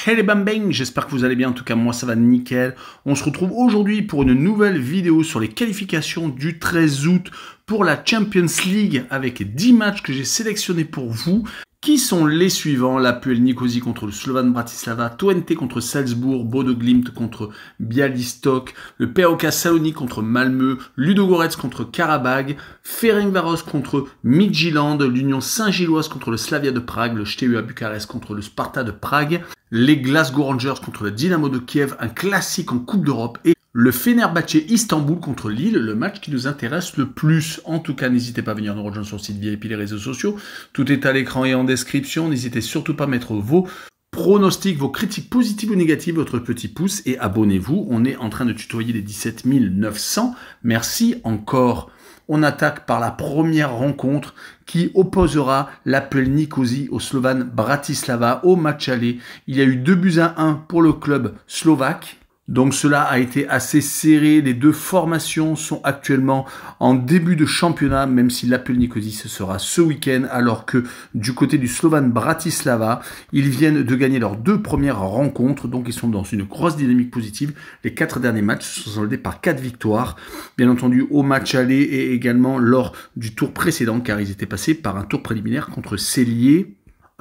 Hey les bang, j'espère que vous allez bien, en tout cas moi ça va nickel. On se retrouve aujourd'hui pour une nouvelle vidéo sur les qualifications du 13 août pour la Champions League avec 10 matchs que j'ai sélectionnés pour vous. Qui sont les suivants? L'APL Nicosie contre le Slovan Bratislava, Twente contre Salzbourg, Bodo Glimt contre Białystok, le PAOK Salonique contre Malmö, Ludogorets contre Karabag, Ferencváros contre Midtjylland, l'Union Saint-Gilloise contre le Slavia de Prague, le Steaua Bucarest contre le Sparta de Prague, les Glasgow Rangers contre le Dynamo de Kiev, un classique en Coupe d'Europe, et le Fenerbahçe Istanbul contre Lille, le match qui nous intéresse le plus. En tout cas, n'hésitez pas à venir nous rejoindre sur le site VIP, les réseaux sociaux. Tout est à l'écran et en description. N'hésitez surtout pas à mettre vos pronostics, vos critiques positives ou négatives, votre petit pouce et abonnez-vous. On est en train de tutoyer les 17 900. Merci encore. On attaque par la première rencontre qui opposera l'APL Nicosie au Slovan Bratislava au match aller. Il y a eu 2-1 pour le club slovaque. Donc cela a été assez serré, les deux formations sont actuellement en début de championnat, même si l'APL Nicosie ce sera ce week-end, alors que du côté du Slovan Bratislava, ils viennent de gagner leurs deux premières rencontres, donc ils sont dans une grosse dynamique positive. Les 4 derniers matchs sont soldés par 4 victoires, bien entendu au match aller et également lors du tour précédent, car ils étaient passés par un tour préliminaire contre Celje.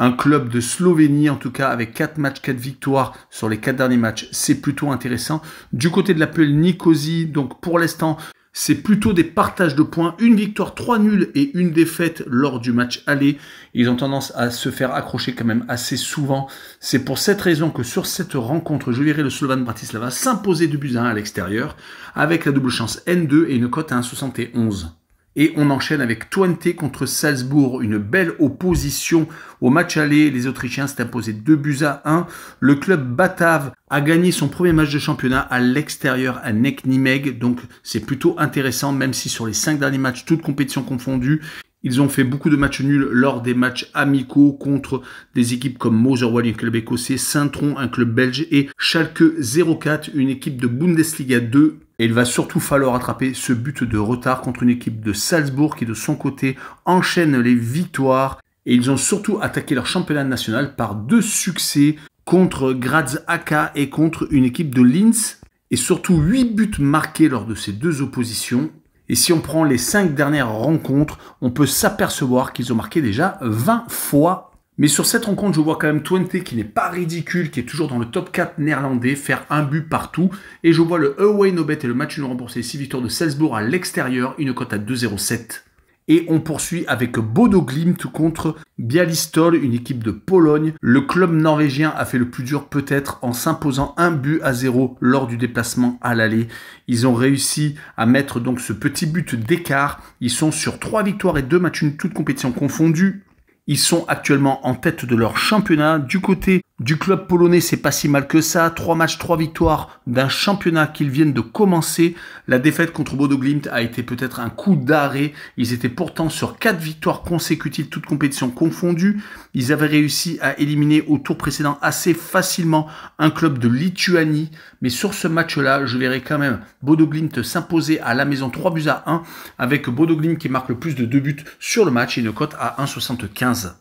Un club de Slovénie, en tout cas, avec 4 matchs, 4 victoires sur les 4 derniers matchs, c'est plutôt intéressant. Du côté de l'APL Nicosie, donc pour l'instant, c'est plutôt des partages de points. Une victoire, 3 nuls et une défaite lors du match aller. Ils ont tendance à se faire accrocher quand même assez souvent. C'est pour cette raison que sur cette rencontre, je verrai le Slovan Bratislava s'imposer 2-1 à l'extérieur, avec la double chance N2 et une cote à 1,71. Et on enchaîne avec Twente contre Salzbourg, une belle opposition au match aller. Les Autrichiens s'est imposé 2-1. Le club batave a gagné son premier match de championnat à l'extérieur à Nek-Nimeg. Donc c'est plutôt intéressant, même si sur les 5 derniers matchs, toutes compétitions confondues, ils ont fait beaucoup de matchs nuls lors des matchs amicaux contre des équipes comme Motherwell, un club écossais, Saint-Tron, un club belge, et Schalke 04, une équipe de Bundesliga 2. Et il va surtout falloir attraper ce but de retard contre une équipe de Salzbourg qui, de son côté, enchaîne les victoires. Et ils ont surtout attaqué leur championnat national par 2 succès contre Graz AK et contre une équipe de Linz. Et surtout 8 buts marqués lors de ces 2 oppositions. Et si on prend les 5 dernières rencontres, on peut s'apercevoir qu'ils ont marqué déjà 20 fois. Mais sur cette rencontre, je vois quand même Twente qui n'est pas ridicule, qui est toujours dans le top 4 néerlandais, faire un but partout. Et je vois le away no bet et le match nul remboursé, 6 victoires de Salzbourg à l'extérieur, une cote à 2,07. Et on poursuit avec Bodo Glimt contre Białystok, une équipe de Pologne. Le club norvégien a fait le plus dur peut-être en s'imposant 1-0 lors du déplacement à l'aller. Ils ont réussi à mettre donc ce petit but d'écart. Ils sont sur 3 victoires et 2 matchs nuls, toutes compétitions confondues. Ils sont actuellement en tête de leur championnat. Du côté du club polonais, c'est pas si mal que ça. 3 matchs, 3 victoires d'un championnat qu'ils viennent de commencer. La défaite contre Bodo Glimt a été peut-être un coup d'arrêt. Ils étaient pourtant sur 4 victoires consécutives, toutes compétitions confondues. Ils avaient réussi à éliminer au tour précédent assez facilement un club de Lituanie. Mais sur ce match-là, je verrai quand même Bodo Glimt s'imposer à la maison 3-1 avec Bodo Glimt qui marque le plus de 2 buts sur le match et une cote à 1,75.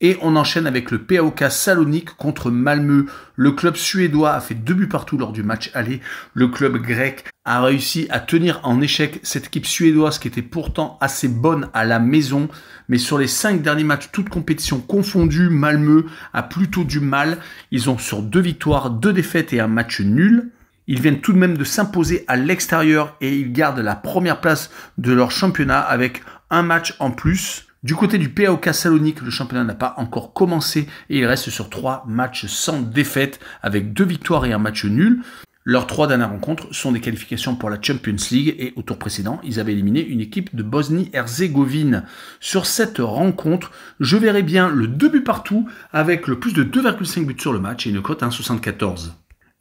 Et on enchaîne avec le PAOK Salonique contre Malmö. Le club suédois a fait 2 buts partout lors du match aller. Le club grec a réussi à tenir en échec cette équipe suédoise qui était pourtant assez bonne à la maison. Mais sur les 5 derniers matchs, toutes compétitions confondues, Malmö a plutôt du mal. Ils ont sur 2 victoires, 2 défaites et un match nul. Ils viennent tout de même de s'imposer à l'extérieur et ils gardent la première place de leur championnat avec un match en plus. Du côté du PAOK Salonique, le championnat n'a pas encore commencé et il reste sur 3 matchs sans défaite avec 2 victoires et un match nul. Leurs 3 dernières rencontres sont des qualifications pour la Champions League et au tour précédent, ils avaient éliminé une équipe de Bosnie-Herzégovine. Sur cette rencontre, je verrai bien le 2 buts partout avec le plus de 2,5 buts sur le match et une cote à 1,74.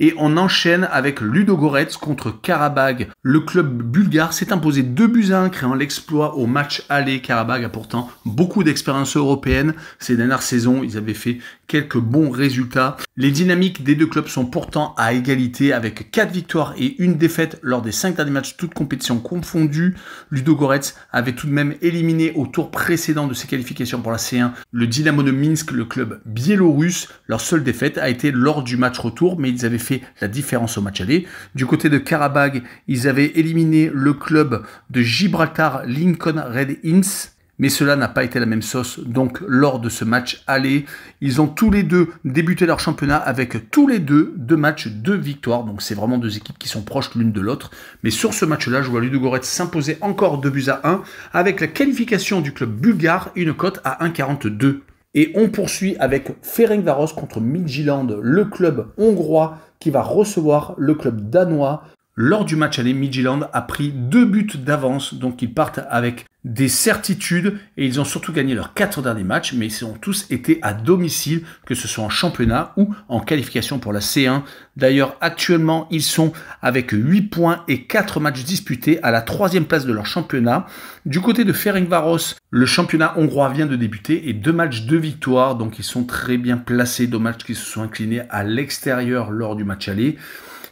Et on enchaîne avec Ludogorets contre Karabag. Le club bulgare s'est imposé 2-1, créant l'exploit au match aller. Karabag a pourtant beaucoup d'expérience européenne. Ces dernières saisons, ils avaient fait quelques bons résultats. Les dynamiques des deux clubs sont pourtant à égalité avec 4 victoires et 1 défaite lors des 5 derniers matchs, toutes compétitions confondues. Ludogorets avait tout de même éliminé au tour précédent de ses qualifications pour la C1 le Dynamo de Minsk, le club biélorusse. Leur seule défaite a été lors du match retour, mais ils avaient fait la différence au match aller. Du côté de Karabagh, ils avaient éliminé le club de Gibraltar, Lincoln Red Imps. Mais cela n'a pas été la même sauce, donc lors de ce match aller, ils ont tous les deux débuté leur championnat avec tous les deux matchs, 2 victoires, donc c'est vraiment 2 équipes qui sont proches l'une de l'autre. Mais sur ce match-là, je vois Ludogorets s'imposer encore 2-1 avec la qualification du club bulgare, une cote à 1,42. Et on poursuit avec Ferencváros contre Midtjylland, le club hongrois qui va recevoir le club danois. Lors du match aller, Midtjylland a pris 2 buts d'avance, donc ils partent avec des certitudes et ils ont surtout gagné leurs 4 derniers matchs, mais ils ont tous été à domicile, que ce soit en championnat ou en qualification pour la C1. D'ailleurs, actuellement, ils sont avec 8 points et 4 matchs disputés à la 3e place de leur championnat. Du côté de Ferencváros, le championnat hongrois vient de débuter et 2 matchs, 2 victoires, donc ils sont très bien placés, dommage qu'ils se soient inclinés à l'extérieur lors du match aller.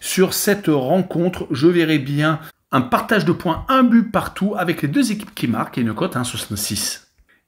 Sur cette rencontre, je verrai bien un partage de points, 1 but partout, avec les 2 équipes qui marquent et une cote à 1,66.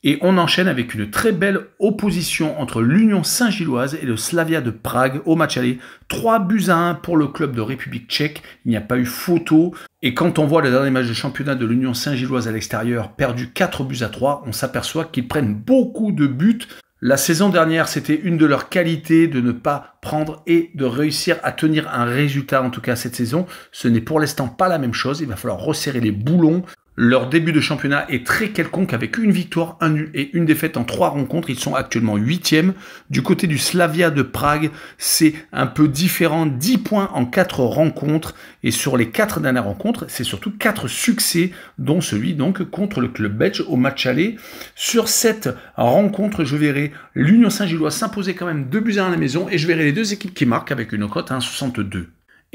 Et on enchaîne avec une très belle opposition entre l'Union Saint-Gilloise et le Slavia de Prague au match aller. 3-1 pour le club de République tchèque, il n'y a pas eu photo. Et quand on voit le dernier match de championnat de l'Union Saint-Gilloise à l'extérieur, perdu 4-3, on s'aperçoit qu'ils prennent beaucoup de buts. La saison dernière, c'était une de leurs qualités de ne pas prendre et de réussir à tenir un résultat, en tout cas cette saison. Ce n'est pour l'instant pas la même chose, il va falloir resserrer les boulons. Leur début de championnat est très quelconque avec 1 victoire, 1 nul et 1 défaite en 3 rencontres. Ils sont actuellement 8e. Du côté du Slavia de Prague, c'est un peu différent. 10 points en 4 rencontres. Et sur les 4 dernières rencontres, c'est surtout 4 succès, dont celui donc contre le club belge au match aller. Sur cette rencontre, je verrai l'Union Saint-Gilloise s'imposer quand même 2-1 à la maison. Et je verrai les 2 équipes qui marquent avec une cote à 1,62.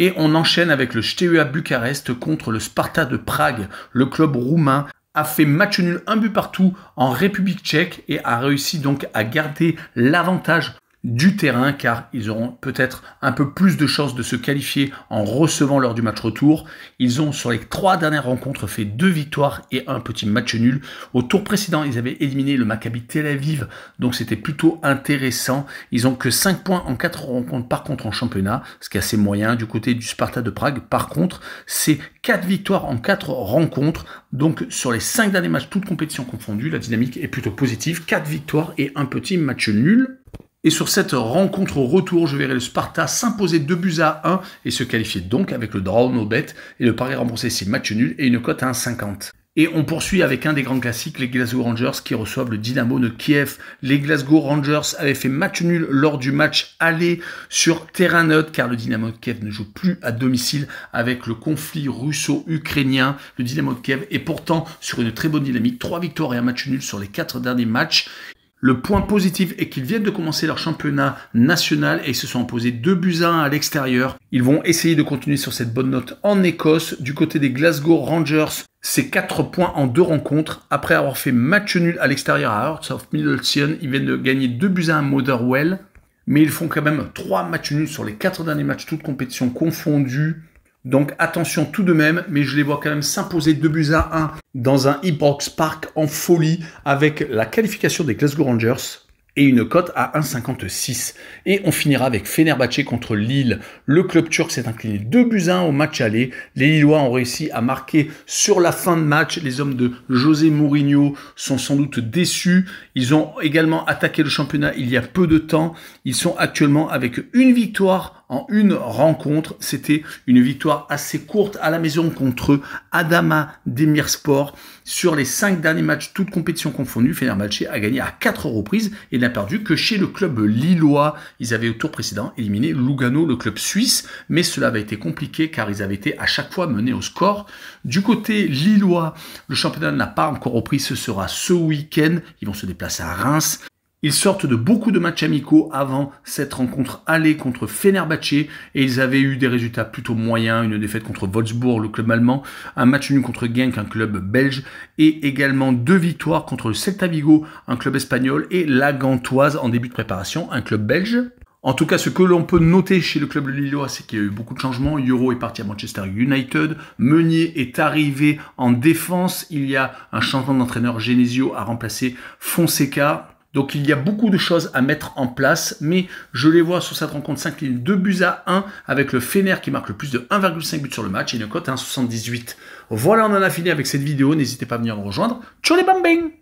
Et on enchaîne avec le Steaua Bucarest contre le Sparta de Prague. Le club roumain a fait match nul, 1 but partout en République tchèque et a réussi donc à garder l'avantage du terrain car ils auront peut-être un peu plus de chances de se qualifier en recevant lors du match retour. Ils ont sur les 3 dernières rencontres fait 2 victoires et un petit match nul. Au tour précédent, ils avaient éliminé le Maccabi Tel Aviv, donc c'était plutôt intéressant. Ils ont que 5 points en 4 rencontres par contre en championnat, ce qui est assez moyen. Du côté du Sparta de Prague, par contre, c'est 4 victoires en 4 rencontres. Donc sur les 5 derniers matchs, toutes compétitions confondues, la dynamique est plutôt positive. 4 victoires et un petit match nul. Et sur cette rencontre au retour, je verrai le Sparta s'imposer 2-1 et se qualifier donc avec le draw no bet et le pari remboursé si match nul et une cote à 1,50. Et on poursuit avec un des grands classiques, les Glasgow Rangers qui reçoivent le Dynamo de Kiev. Les Glasgow Rangers avaient fait match nul lors du match aller sur terrain neutre car le Dynamo de Kiev ne joue plus à domicile avec le conflit russo-ukrainien. Le Dynamo de Kiev est pourtant sur une très bonne dynamique, 3 victoires et un match nul sur les 4 derniers matchs. Le point positif est qu'ils viennent de commencer leur championnat national et ils se sont imposés 2-1 à l'extérieur. Ils vont essayer de continuer sur cette bonne note en Écosse. Du côté des Glasgow Rangers, c'est 4 points en 2 rencontres. Après avoir fait match nul à l'extérieur à Hearts of Midlothian, ils viennent de gagner 2-1 à Motherwell. Mais ils font quand même 3 matchs nuls sur les 4 derniers matchs, toutes compétitions confondues. Donc attention tout de même, mais je les vois quand même s'imposer 2-1 dans un Ibrox Park en folie avec la qualification des Glasgow Rangers et une cote à 1,56. Et on finira avec Fenerbahçe contre Lille. Le club turc s'est incliné 2-1 au match aller. Les Lillois ont réussi à marquer sur la fin de match. Les hommes de José Mourinho sont sans doute déçus. Ils ont également attaqué le championnat il y a peu de temps. Ils sont actuellement avec une victoire en une rencontre. C'était une victoire assez courte à la maison contre Adana Demirspor. Sur les 5 derniers matchs, toutes compétitions confondues, Fenerbahçe a gagné à 4 reprises et n'a perdu que chez le club lillois. Ils avaient au tour précédent éliminé Lugano, le club suisse, mais cela avait été compliqué car ils avaient été à chaque fois menés au score. Du côté lillois, le championnat n'a pas encore repris, ce sera ce week-end. Ils vont se déplacer à Reims. Ils sortent de beaucoup de matchs amicaux avant cette rencontre aller contre Fenerbahçe et ils avaient eu des résultats plutôt moyens, une défaite contre Wolfsburg, le club allemand, un match nul contre Genk, un club belge et également 2 victoires contre le Celta Vigo, un club espagnol et la Gantoise en début de préparation, un club belge. En tout cas, ce que l'on peut noter chez le club lillois, c'est qu'il y a eu beaucoup de changements. Euro est parti à Manchester United. Meunier est arrivé en défense. Il y a un changement d'entraîneur. Genesio a remplacé Fonseca. Donc il y a beaucoup de choses à mettre en place, mais je les vois sur cette rencontre s'incliner 2-1 avec le Fener qui marque le plus de 1,5 buts sur le match et une cote à 1,78. Voilà, on en a fini avec cette vidéo. N'hésitez pas à venir nous rejoindre. Ciao les bambins!